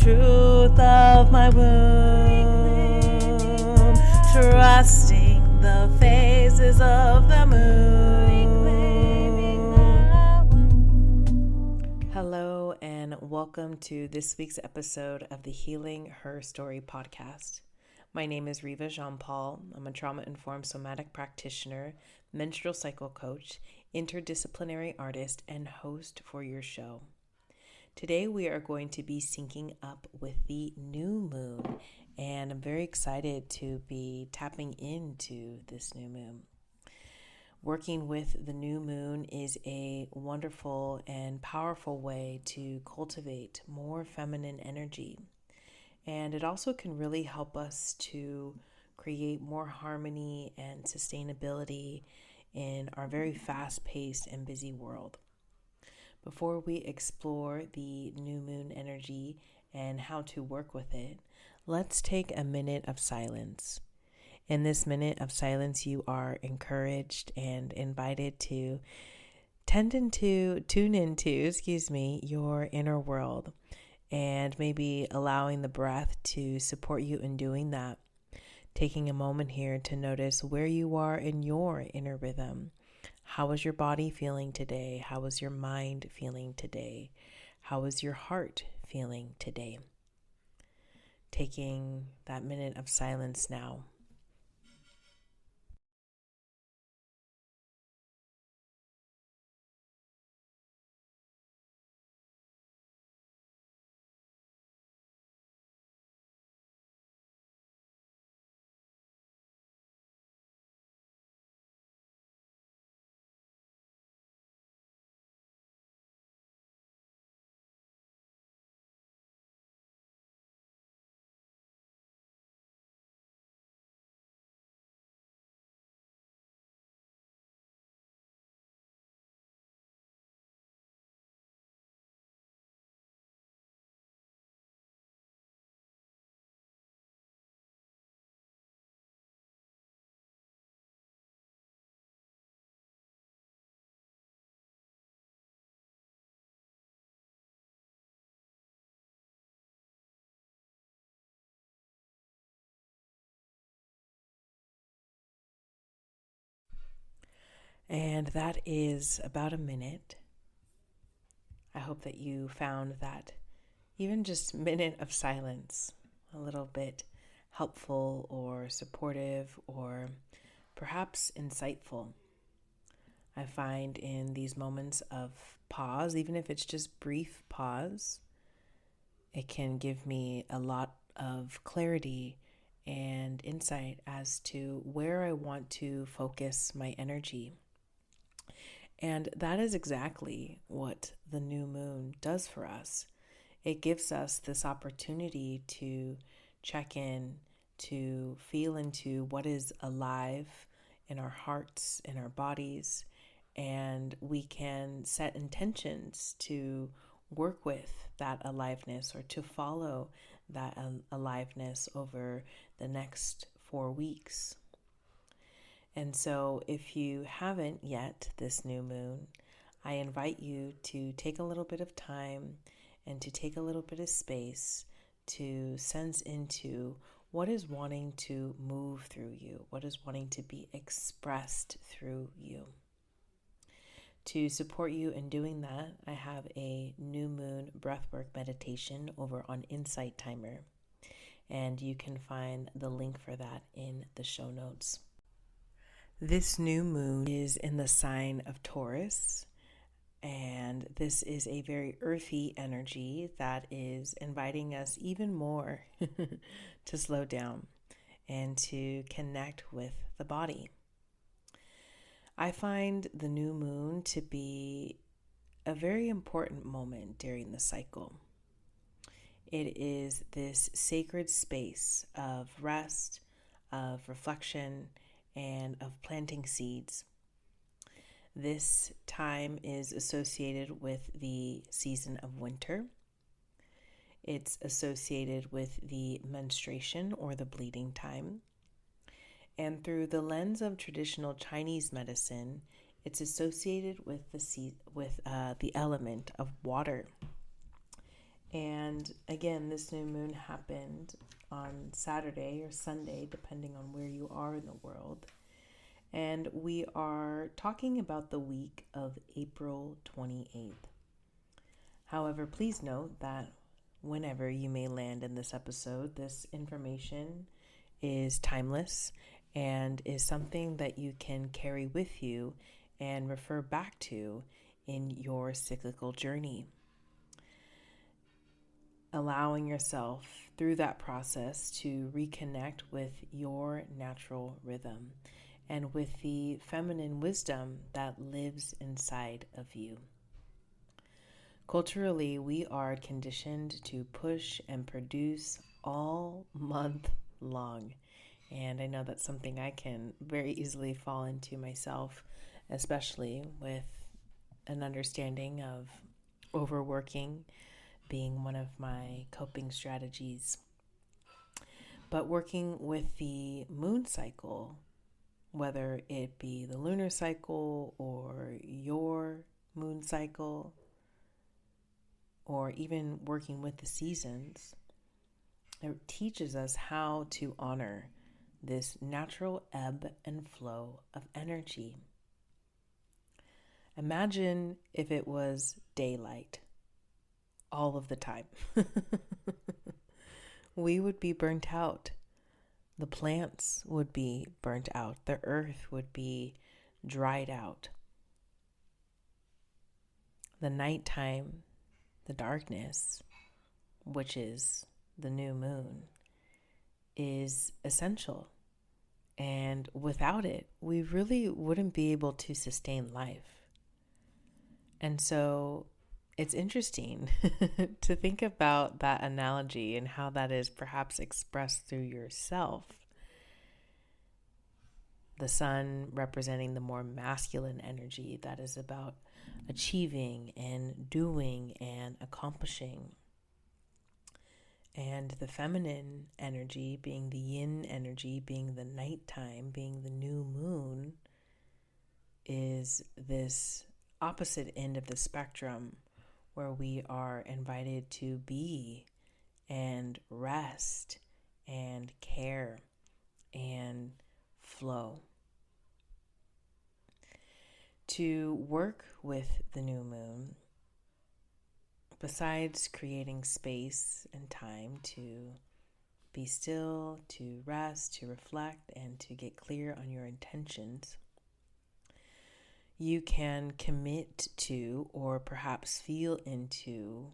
truth of my womb, trusting the phases of the moon. Hello and welcome to this week's episode of the Healing Her Story podcast. My name is Riva Jean-Paul. I'm a trauma-informed somatic practitioner, menstrual cycle coach, interdisciplinary artist, and host for your show. Today we are going to be syncing up with the new moon, and I'm very excited to be tapping into this new moon. Working with the new moon is a wonderful and powerful way to cultivate more feminine energy. And it also can really help us to create more harmony and sustainability in our very fast-paced and busy world. Before we explore the new moon energy and how to work with it, let's take a minute of silence. In this minute of silence, you are encouraged and invited to tune into your inner world, and maybe allowing the breath to support you in doing that. Taking a moment here to notice where you are in your inner rhythm. How is your body feeling today? How is your mind feeling today? How is your heart feeling today? Taking that minute of silence now. And that is about a minute. I hope that you found that even just minute of silence a little bit helpful or supportive or perhaps insightful. I find in these moments of pause, even if it's just brief pause, it can give me a lot of clarity and insight as to where I want to focus my energy. And that is exactly what the new moon does for us. It gives us this opportunity to check in, to feel into what is alive in our hearts, in our bodies, and we can set intentions to work with that aliveness or to follow that aliveness over the next 4 weeks. And so if you haven't yet this new moon, I invite you to take a little bit of time and to take a little bit of space to sense into what is wanting to move through you, what is wanting to be expressed through you. To support you in doing that, I have a new moon breathwork meditation over on Insight Timer, and you can find the link for that in the show notes. This new moon is in the sign of Taurus, and this is a very earthy energy that is inviting us even more to slow down and to connect with the body. I find the new moon to be a very important moment during the cycle. It is this sacred space of rest, of reflection, and of planting seeds. This time is associated with the season of winter. It's associated with the menstruation or the bleeding time. And through the lens of traditional Chinese medicine, it's associated with the element of water. And again, this new moon happened on Saturday or Sunday, depending on where you are in the world. And we are talking about the week of April 28th. However, please note that whenever you may land in this episode, this information is timeless and is something that you can carry with you and refer back to in your cyclical journey. Allowing yourself through that process to reconnect with your natural rhythm and with the feminine wisdom that lives inside of you. Culturally, we are conditioned to push and produce all month long. And I know that's something I can very easily fall into myself, especially with an understanding of overworking being one of my coping strategies. But working with the moon cycle, whether it be the lunar cycle or your moon cycle, or even working with the seasons, it teaches us how to honor this natural ebb and flow of energy. Imagine if it was daylight all of the time. We would be burnt out. The plants would be burnt out. The earth would be dried out. The nighttime, the darkness, which is the new moon, is essential. And without it, we really wouldn't be able to sustain life. And so it's interesting to think about that analogy and how that is perhaps expressed through yourself. The sun representing the more masculine energy that is about achieving and doing and accomplishing. And the feminine energy being the yin energy, being the nighttime, being the new moon, is this opposite end of the spectrum where we are invited to be and rest and care and flow. To work with the new moon, besides creating space and time to be still, to rest, to reflect, and to get clear on your intentions, you can commit to or perhaps feel into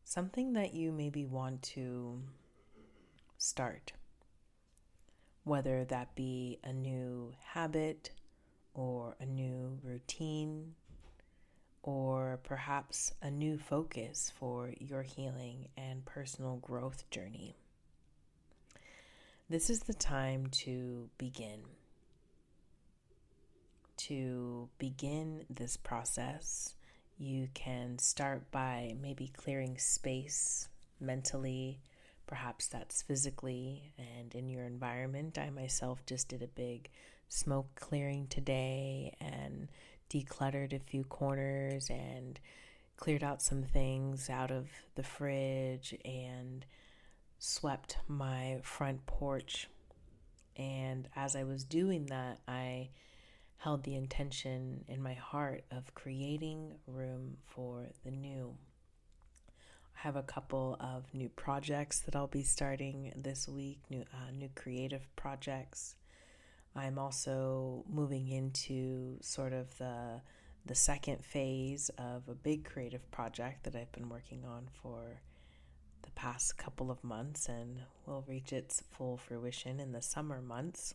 something that you maybe want to start. Whether that be a new habit or a new routine, or perhaps a new focus for your healing and personal growth journey. This is the time to begin. To begin this process, you can start by maybe clearing space mentally, perhaps that's physically and in your environment. I myself just did a big smoke clearing today and decluttered a few corners and cleared out some things out of the fridge and swept my front porch. And as I was doing that, I held the intention in my heart of creating room for the new. I have a couple of new projects that I'll be starting this week, new creative projects. I'm also moving into sort of the second phase of a big creative project that I've been working on for the past couple of months and will reach its full fruition in the summer months.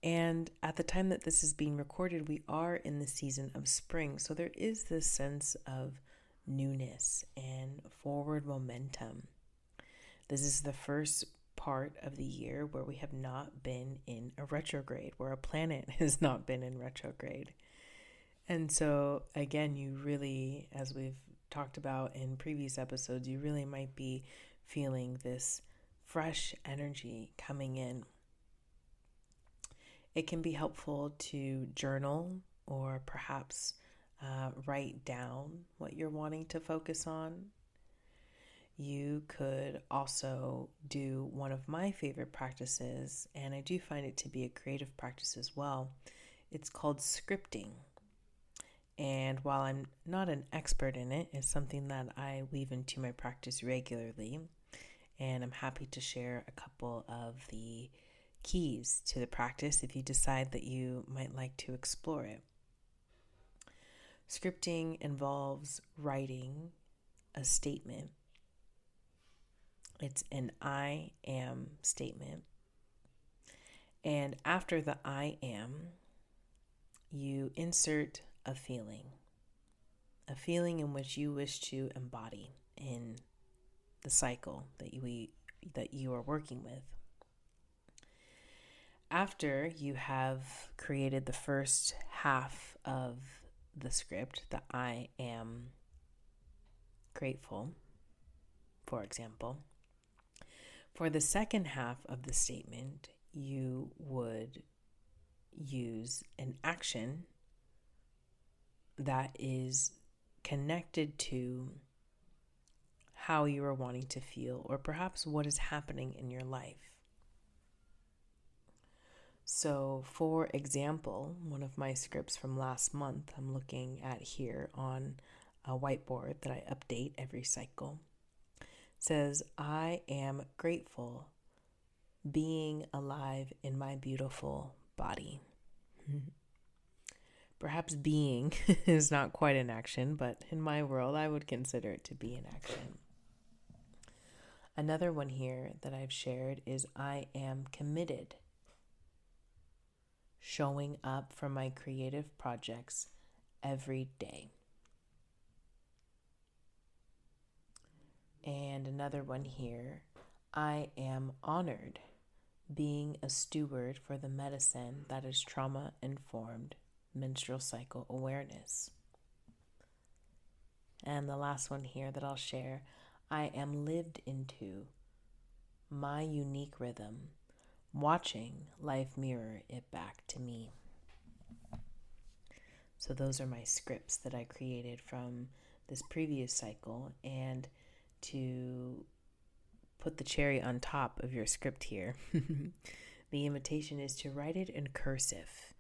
And at the time that this is being recorded, we are in the season of spring. So there is this sense of newness and forward momentum. This is the first part of the year where we have not been in a retrograde, where a planet has not been in retrograde. And so again, you really, as we've talked about in previous episodes, you really might be feeling this fresh energy coming in. It can be helpful to journal or perhaps write down what you're wanting to focus on. you could also do one of my favorite practices, and I do find it to be a creative practice as well. It's called scripting. And while I'm not an expert in it, it's something that I weave into my practice regularly. And I'm happy to share a couple of the keys to the practice if you decide that you might like to explore it. Scripting involves writing a statement. It's an I am statement. And after the I am, you insert a feeling in which you wish to embody in the cycle that you are working with. After you have created the first half of the script, the I am grateful, for example, for the second half of the statement, you would use an action that is connected to how you are wanting to feel, or perhaps what is happening in your life. So, for example, one of my scripts from last month, I'm looking at here on a whiteboard that I update every cycle, says, I am grateful being alive in my beautiful body. Perhaps being is not quite an action, but in my world, I would consider it to be an action. Another one here that I've shared is I am committed, showing up for my creative projects every day. And another one here, I am honored being a steward for the medicine that is trauma-informed menstrual cycle awareness. And the last one here that I'll share, I am lived into my unique rhythm, watching life mirror it back to me. So those are my scripts that I created from this previous cycle. And to put the cherry on top of your script here, the invitation is to write it in cursive.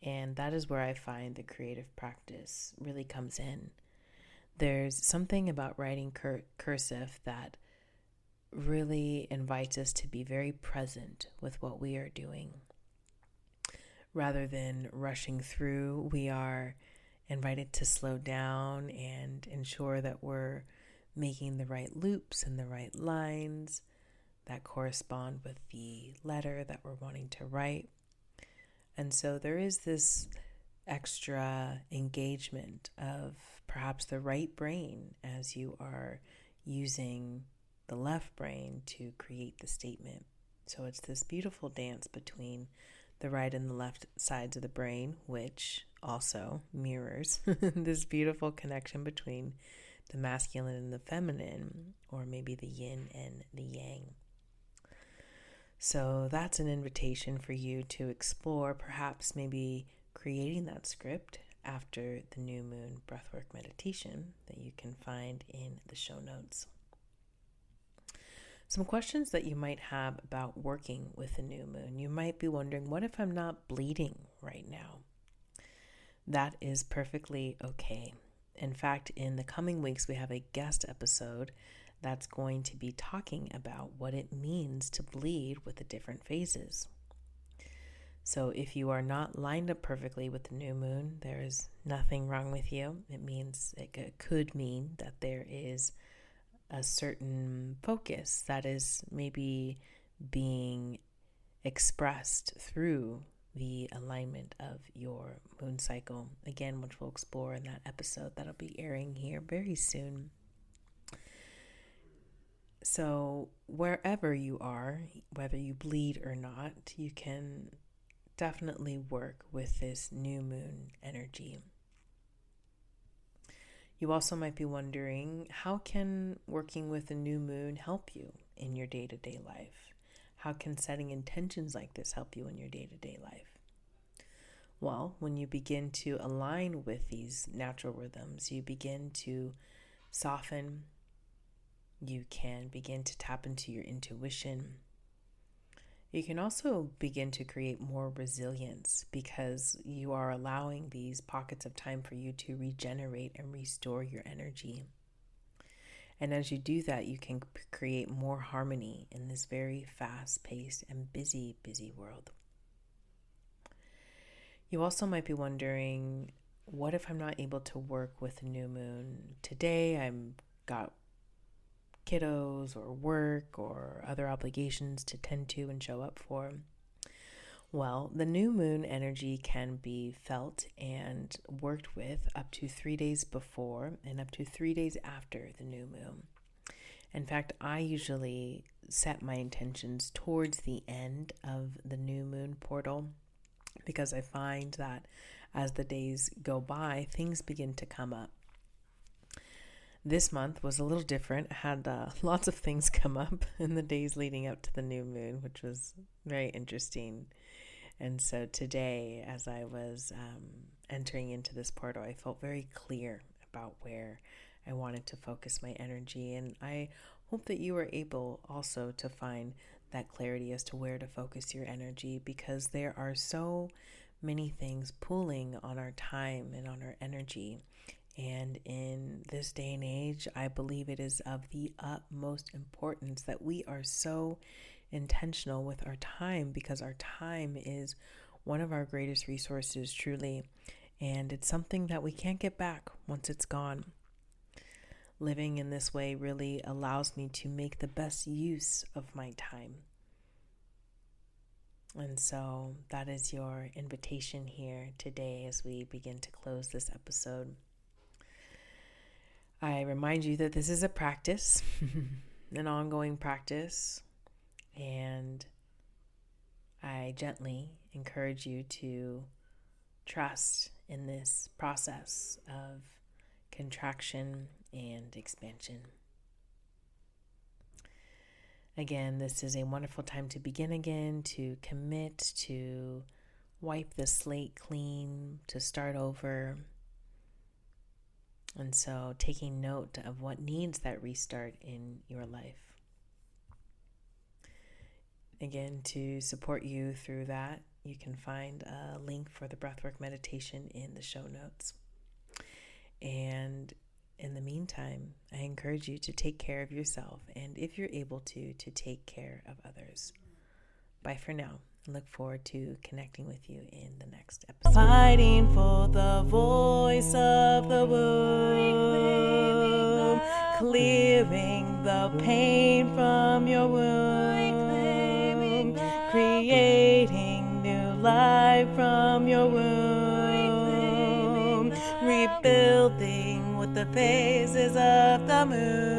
And that is where I find the creative practice really comes in. There's something about writing cursive that really invites us to be very present with what we are doing. Rather than rushing through, we are invited to slow down and ensure that we're making the right loops and the right lines that correspond with the letter that we're wanting to write. And so there is this extra engagement of perhaps the right brain as you are using the left brain to create the statement. So it's this beautiful dance between the right and the left sides of the brain, which also mirrors this beautiful connection between the masculine and the feminine, or maybe the yin and the yang. So that's an invitation for you to explore, perhaps maybe creating that script after the new moon breathwork meditation that you can find in the show notes. Some questions that you might have about working with the new moon. You might be wondering, what if I'm not bleeding right now? That is perfectly okay. In fact, in the coming weeks, we have a guest episode that's going to be talking about what it means to bleed with the different phases. So if you are not lined up perfectly with the new moon, there is nothing wrong with you. It could mean that there is a certain focus that is maybe being expressed through the alignment of your moon cycle, again, which we'll explore in that episode that'll be airing here very soon. So wherever you are, whether you bleed or not, you can definitely work with this new moon energy. You also might be wondering, how can working with a new moon help you in your day-to-day life? How can setting intentions like this help you in your day-to-day life? Well, when you begin to align with these natural rhythms, you begin to soften You can begin to tap into your intuition. You can also begin to create more resilience because you are allowing these pockets of time for you to regenerate and restore your energy. And as you do that, you can create more harmony in this very fast-paced and busy world. You also might be wondering, what if I'm not able to work with the new moon? Today I'm got kiddos or work or other obligations to tend to and show up for. Well, the new moon energy can be felt and worked with up to 3 days before and up to 3 days after the new moon. In fact, I usually set my intentions towards the end of the new moon portal because I find that as the days go by, things begin to come up. This month was a little different. I had lots of things come up in the days leading up to the new moon, which was very interesting. And so today, as I was entering into this portal, I felt very clear about where I wanted to focus my energy. And I hope that you are able also to find that clarity as to where to focus your energy, because there are so many things pulling on our time and on our energy. And in this day and age, I believe it is of the utmost importance that we are so intentional with our time, because our time is one of our greatest resources, truly. And it's something that we can't get back once it's gone. Living in this way really allows me to make the best use of my time. And so that is your invitation here today as we begin to close this episode. I remind you that this is a practice, an ongoing practice, and I gently encourage you to trust in this process of contraction and expansion. Again, this is a wonderful time to begin again, to commit, to wipe the slate clean, to start over. And so taking note of what needs that restart in your life. Again, to support you through that, you can find a link for the breathwork meditation in the show notes. And in the meantime, I encourage you to take care of yourself, and if you're able to take care of others. Bye for now. Look forward to connecting with you in the next episode. Fighting for the voice of the womb, clearing the pain from your womb, creating new life from your womb, rebuilding with the phases of the moon.